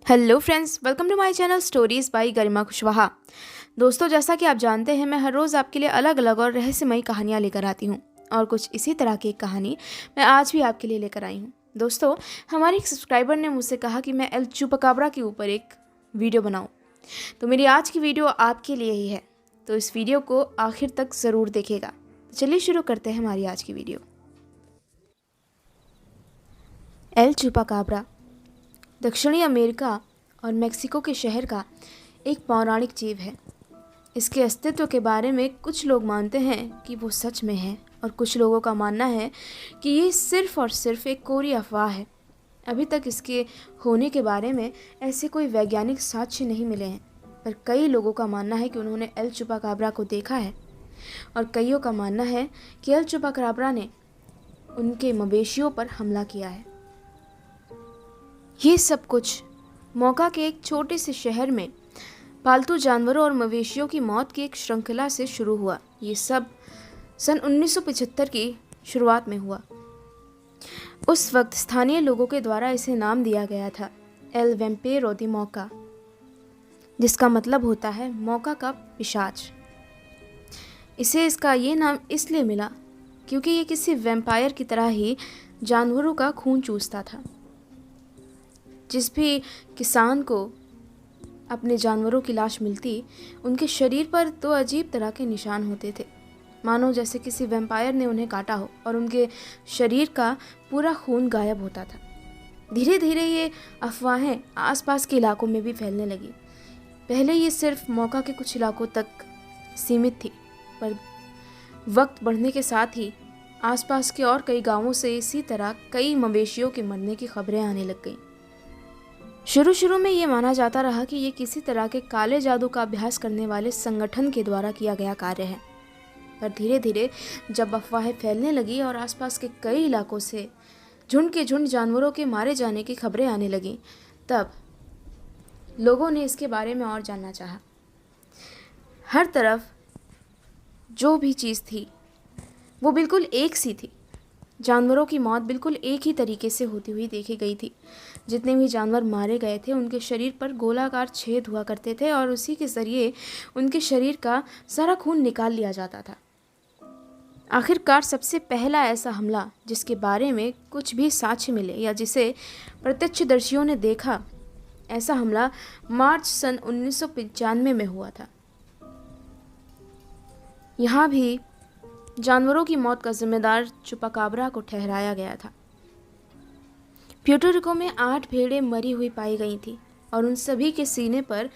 Hello friends, welcome to my channel stories by Garima Kushwaha. दोस्तों, जैसा कि आप जानते हैं, मैं हर रोज़ आपके लिए अलग अलग और रहस्यमयी कहानियाँ लेकर आती हूँ और कुछ इसी तरह की एक कहानी मैं आज भी आपके लिए लेकर आई हूँ। दोस्तों, हमारे एक सब्सक्राइबर ने मुझसे कहा कि मैं एल चुपाकाब्रा के ऊपर एक वीडियो बनाऊँ, तो मेरी आज की वीडियो आपके लिए ही है। तो इस वीडियो को आखिर तक ज़रूर देखिएगा। चलिए शुरू करते हैं हमारी आज की वीडियो। एल चुपाकाब्रा दक्षिणी अमेरिका और मेक्सिको के शहर का एक पौराणिक जीव है। इसके अस्तित्व के बारे में कुछ लोग मानते हैं कि वो सच में है और कुछ लोगों का मानना है कि ये सिर्फ और सिर्फ एक कोरी अफवाह है। अभी तक इसके होने के बारे में ऐसे कोई वैज्ञानिक साक्ष्य नहीं मिले हैं, पर कई लोगों का मानना है कि उन्होंने एल चुपाकाब्रा को देखा है और कईयों का मानना है कि एल चुपाकाब्रा ने उनके मवेशियों पर हमला किया है। ये सब कुछ मोका के एक छोटे से शहर में पालतू जानवरों और मवेशियों की मौत की एक श्रृंखला से शुरू हुआ। ये सब सन 1975 की शुरुआत में हुआ। उस वक्त स्थानीय लोगों के द्वारा इसे नाम दिया गया था एल वेम्पेरो दी मोका, जिसका मतलब होता है मौका का पिशाच। इसे इसका ये नाम इसलिए मिला क्योंकि ये किसी वैम्पायर की तरह ही जानवरों का खून चूसता था। जिस भी किसान को अपने जानवरों की लाश मिलती, उनके शरीर पर दो अजीब तरह के निशान होते थे, मानो जैसे किसी वैम्पायर ने उन्हें काटा हो, और उनके शरीर का पूरा खून गायब होता था। धीरे धीरे ये अफवाहें आसपास के इलाकों में भी फैलने लगी। पहले ये सिर्फ मौका के कुछ इलाकों तक सीमित थी, पर वक्त बढ़ने के साथ ही आसपास के और कई गांवों से इसी तरह कई मवेशियों के मरने की खबरें आने लग गईं। शुरू में ये माना जाता रहा कि ये किसी तरह के काले जादू का अभ्यास करने वाले संगठन के द्वारा किया गया कार्य है, पर धीरे धीरे जब अफवाहें फैलने लगी और आसपास के कई इलाकों से झुंड के झुंड जानवरों के मारे जाने की खबरें आने लगीं, तब लोगों ने इसके बारे में और जानना चाहा। हर तरफ जो भी चीज़ थी वो बिल्कुल एक सी थी। जानवरों की मौत बिल्कुल एक ही तरीके से होती हुई देखी गई थी। जितने भी जानवर मारे गए थे, उनके शरीर पर गोलाकार छेद हुआ करते थे और उसी के ज़रिए उनके शरीर का सारा खून निकाल लिया जाता था। आखिरकार सबसे पहला ऐसा हमला जिसके बारे में कुछ भी साक्ष्य मिले या जिसे प्रत्यक्षदर्शियों ने देखा, ऐसा हमला मार्च सन 1995 में हुआ था। यहाँ भी जानवरों की मौत का जिम्मेदार चुपाकाब्रा को ठहराया गया था। प्यूर्टो रिको में 8 भेड़ें मरी हुई पाई गई थी और उन सभी के सीने पर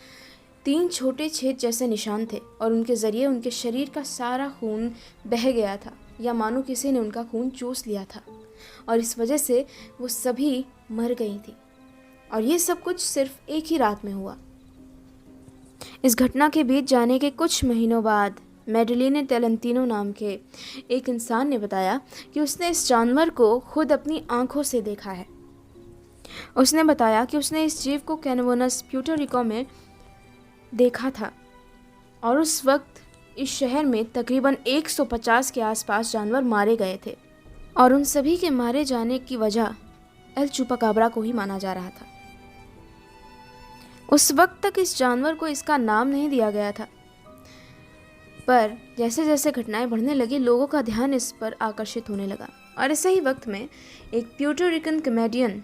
3 छोटे छेद जैसे निशान थे और उनके ज़रिए उनके शरीर का सारा खून बह गया था, या मानो किसी ने उनका खून चूस लिया था और इस वजह से वो सभी मर गई थी। और ये सब कुछ सिर्फ एक ही रात में हुआ। इस घटना के बीत जाने के कुछ महीनों बाद मेडेलिने टेलेंटिनो नाम के एक इंसान ने बताया कि उसने इस जानवर को खुद अपनी आंखों से देखा है। उसने बताया कि उसने इस जीव को कैनवोनस, प्यूर्टो रिको में देखा था और उस वक्त इस शहर में तकरीबन 150 के आसपास जानवर मारे गए थे और उन सभी के मारे जाने की वजह एल चुपाकाब्रा को ही माना जा रहा था। उस वक्त तक इस जानवर को इसका नाम नहीं दिया गया था, पर जैसे जैसे घटनाएं बढ़ने लगी, लोगों का ध्यान इस पर आकर्षित होने लगा और इसी ही वक्त में एक प्यूर्टो रिकन कॉमेडियन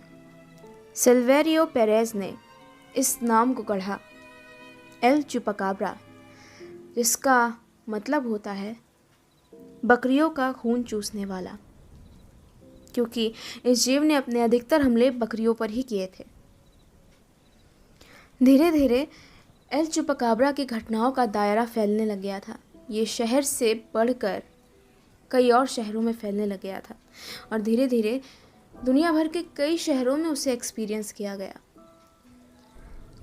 सिल्वेरियो पेरेज ने इस नाम को गढ़ा, एल चुपाकाब्रा, जिसका मतलब होता है बकरियों का खून चूसने वाला, क्योंकि इस जीव ने अपने अधिकतर हमले बकरियों पर ही किए थे। धीरे धीरे एल चुपाकाब्रा की घटनाओं का दायरा फैलने लग गया था। ये शहर से बढ़कर कई और शहरों में फैलने लग गया था और धीरे धीरे दुनिया भर के कई शहरों में उसे एक्सपीरियंस किया गया,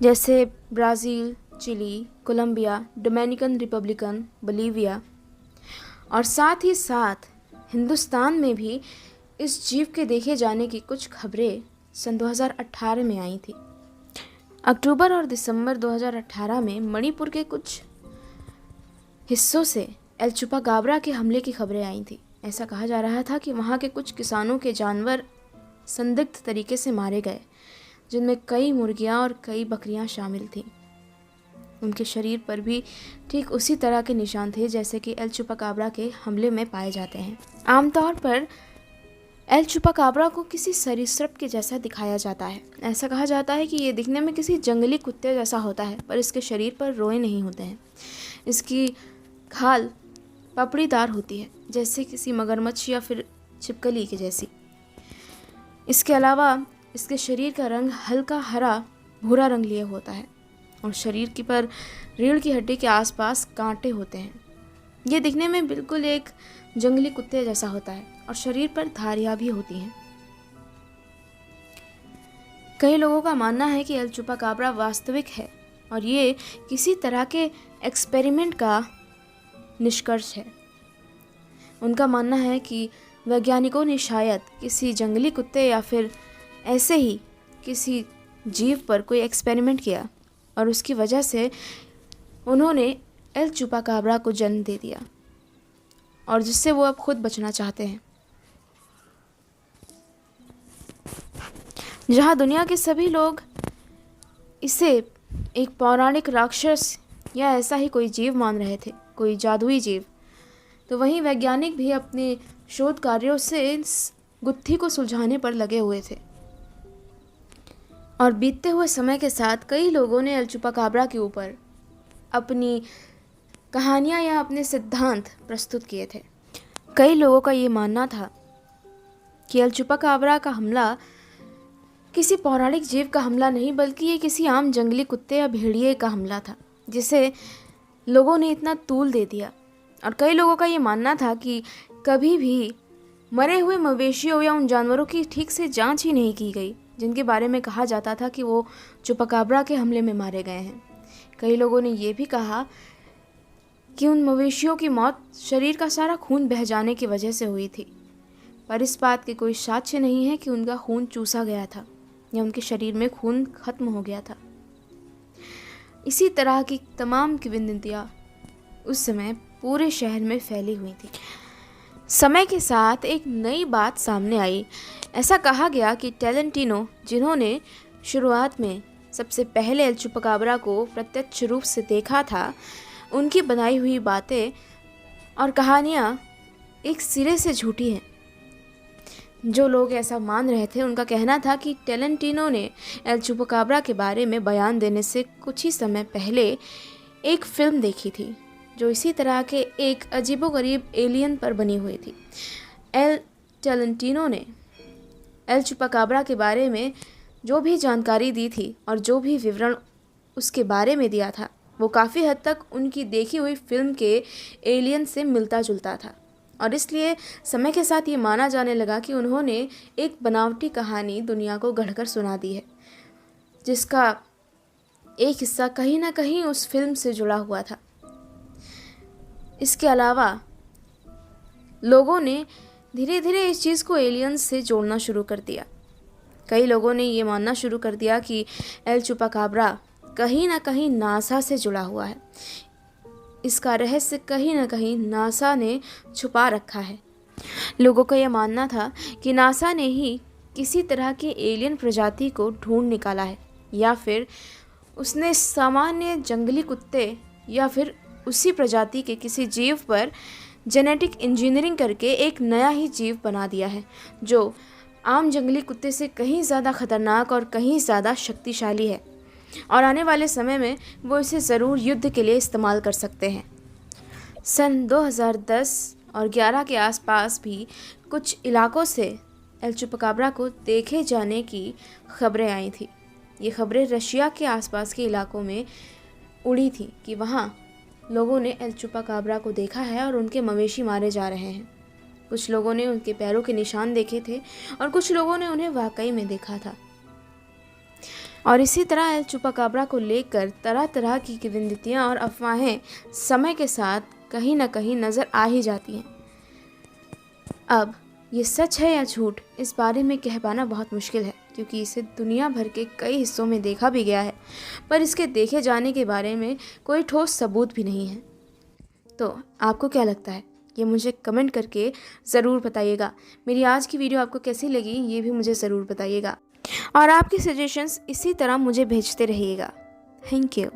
जैसे Brazil, Chile, Colombia, Dominican Republican, Bolivia और साथ ही साथ हिंदुस्तान में भी इस जीव के देखे जाने की कुछ खबरें सन 2018 में आई थी। अक्टूबर और दिसंबर 2018 में मणिपुर के कुछ हिस्सों से एल चुपाकाब्रा के हमले की खबरें आई थी। ऐसा कहा जा रहा था कि वहाँ के कुछ किसानों के जानवर संदिग्ध तरीके से मारे गए, जिनमें कई मुर्गियां और कई बकरियां शामिल थीं। उनके शरीर पर भी ठीक उसी तरह के निशान थे जैसे कि एल चुपाकाब्रा के हमले में पाए जाते हैं। आमतौर पर एल चुपाकाब्रा को किसी सरीसृप के जैसा दिखाया जाता है। ऐसा कहा जाता है कि ये दिखने में किसी जंगली कुत्ते जैसा होता है, पर इसके शरीर पर रोए नहीं होते हैं। इसकी खाल पपड़ीदार होती है, जैसे किसी मगरमच्छ या फिर छिपकली के जैसी। इसके अलावा इसके शरीर का रंग हल्का हरा भूरा रंग लिए होता है और शरीर की पर रीढ़ की हड्डी के आसपास कांटे होते हैं। ये दिखने में बिल्कुल एक जंगली कुत्ते जैसा होता है और शरीर पर धारियां भी होती हैं। कई लोगों का मानना है कि एल चुपाकाब्रा वास्तविक है और ये किसी तरह के एक्सपेरिमेंट का निष्कर्ष है। उनका मानना है कि वैज्ञानिकों ने शायद किसी जंगली कुत्ते या फिर ऐसे ही किसी जीव पर कोई एक्सपेरिमेंट किया और उसकी वजह से उन्होंने एल चुपाकाब्रा को जन्म दे दिया और जिससे वो अब खुद बचना चाहते हैं। जहाँ दुनिया के सभी लोग इसे एक पौराणिक राक्षस या ऐसा ही कोई जीव मान रहे थे, कोई जादुई जीव, तो वहीं वैज्ञानिक भी अपने शोध कार्यों से इस गुत्थी को सुलझाने पर लगे हुए थे। और बीतते हुए समय के साथ कई लोगों ने एल चुपाकाब्रा के ऊपर अपनी कहानियाँ या अपने सिद्धांत प्रस्तुत किए थे। कई लोगों का ये मानना था कि एल चुपाकाब्रा का हमला किसी पौराणिक जीव का हमला नहीं, बल्कि ये किसी आम जंगली कुत्ते या भेड़िए का हमला था, जिसे लोगों ने इतना तूल दे दिया। और कई लोगों का ये मानना था कि कभी भी मरे हुए मवेशियों या उन जानवरों की ठीक से जांच ही नहीं की गई जिनके बारे में कहा जाता था कि वो चुपाकाब्रा के हमले में मारे गए हैं। कई लोगों ने ये भी कहा कि उन मवेशियों की मौत शरीर का सारा खून बह जाने की वजह से हुई थी, पर इस बात के कोई साक्ष्य नहीं है कि उनका खून चूसा गया था या उनके शरीर में खून खत्म हो गया था। इसी तरह की तमाम किंवदंतियां उस समय पूरे शहर में फैली हुई थी। समय के साथ एक नई बात सामने आई। ऐसा कहा गया कि टोलेंटिनो, जिन्होंने शुरुआत में सबसे पहले एल चुपाकाब्रा को प्रत्यक्ष रूप से देखा था, उनकी बनाई हुई बातें और कहानियाँ एक सिरे से झूठी हैं। जो लोग ऐसा मान रहे थे उनका कहना था कि टोलेंटिनो ने एल चुपाकाब्रा के बारे में बयान देने से कुछ ही समय पहले एक फिल्म देखी थी जो इसी तरह के एक अजीबोगरीब एलियन पर बनी हुई थी। टोलेंटिनो ने एल चुपाकाब्रा के बारे में जो भी जानकारी दी थी और जो भी विवरण उसके बारे में दिया था, वो काफ़ी हद तक उनकी देखी हुई फिल्म के एलियन से मिलता जुलता था। और इसलिए समय के साथ ये माना जाने लगा कि उन्होंने एक बनावटी कहानी दुनिया को गढ़कर सुना दी है, जिसका एक हिस्सा कहीं ना कहीं उस फिल्म से जुड़ा हुआ था। इसके अलावा लोगों ने धीरे धीरे इस चीज़ को एलियंस से जोड़ना शुरू कर दिया। कई लोगों ने ये मानना शुरू कर दिया कि एल चुपाकाब्रा कहीं ना कहीं नासा से जुड़ा हुआ है। इसका रहस्य कहीं ना कहीं नासा ने छुपा रखा है। लोगों का यह मानना था कि नासा ने ही किसी तरह की एलियन प्रजाति को ढूंढ निकाला है, या फिर उसने सामान्य जंगली कुत्ते या फिर उसी प्रजाति के किसी जीव पर जेनेटिक इंजीनियरिंग करके एक नया ही जीव बना दिया है जो आम जंगली कुत्ते से कहीं ज़्यादा खतरनाक और कहीं ज़्यादा शक्तिशाली है, और आने वाले समय में वो इसे ज़रूर युद्ध के लिए इस्तेमाल कर सकते हैं। सन 2010 और 11 के आसपास भी कुछ इलाकों से एल चुपाकाब्रा को देखे जाने की खबरें आई थी। ये खबरें रशिया के आसपास के इलाकों में उड़ी थी कि वहाँ लोगों ने एल चुपाकाब्रा को देखा है और उनके मवेशी मारे जा रहे हैं। कुछ लोगों ने उनके पैरों के निशान देखे थे और कुछ लोगों ने उन्हें वाकई में देखा था। और इसी तरह एल चुपाकाब्रा को लेकर तरह तरह की किंवदंतियां और अफवाहें समय के साथ कहीं ना कहीं नज़र आ ही जाती हैं। अब ये सच है या झूठ, इस बारे में कह पाना बहुत मुश्किल है, क्योंकि इसे दुनिया भर के कई हिस्सों में देखा भी गया है, पर इसके देखे जाने के बारे में कोई ठोस सबूत भी नहीं है। तो आपको क्या लगता है, ये मुझे कमेंट करके ज़रूर बताइएगा। मेरी आज की वीडियो आपको कैसी लगी ये भी मुझे ज़रूर बताइएगा। और आपकी सजेशंस इसी तरह मुझे भेजते रहिएगा। Thank you.